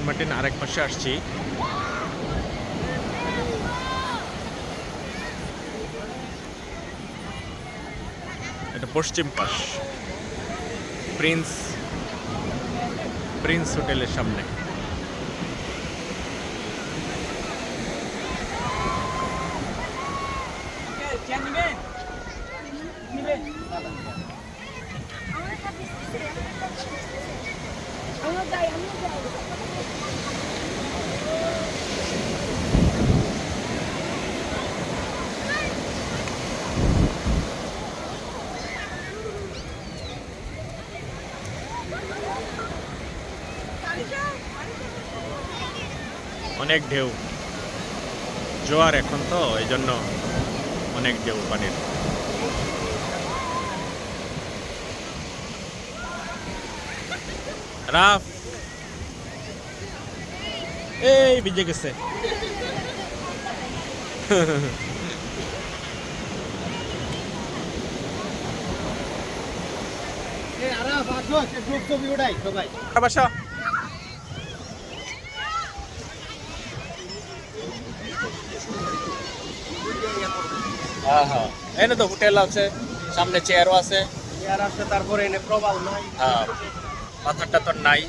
Saint Martin আরেক পাশে আসছি। এটা পশ্চিম পাশ, প্রিন্স হোটেলের সামনে। অনেক ঢেউ, জোয়ার এখন তো এই জন্য অনেক ঢেউ পানির। রাফ এই ভিজে গেছে। বাসা এনে তো হোটেল আছে, সামনে চেয়ারও আছে, তারপরে এনে প্রবাল নাই, পাথরটা তো নাই।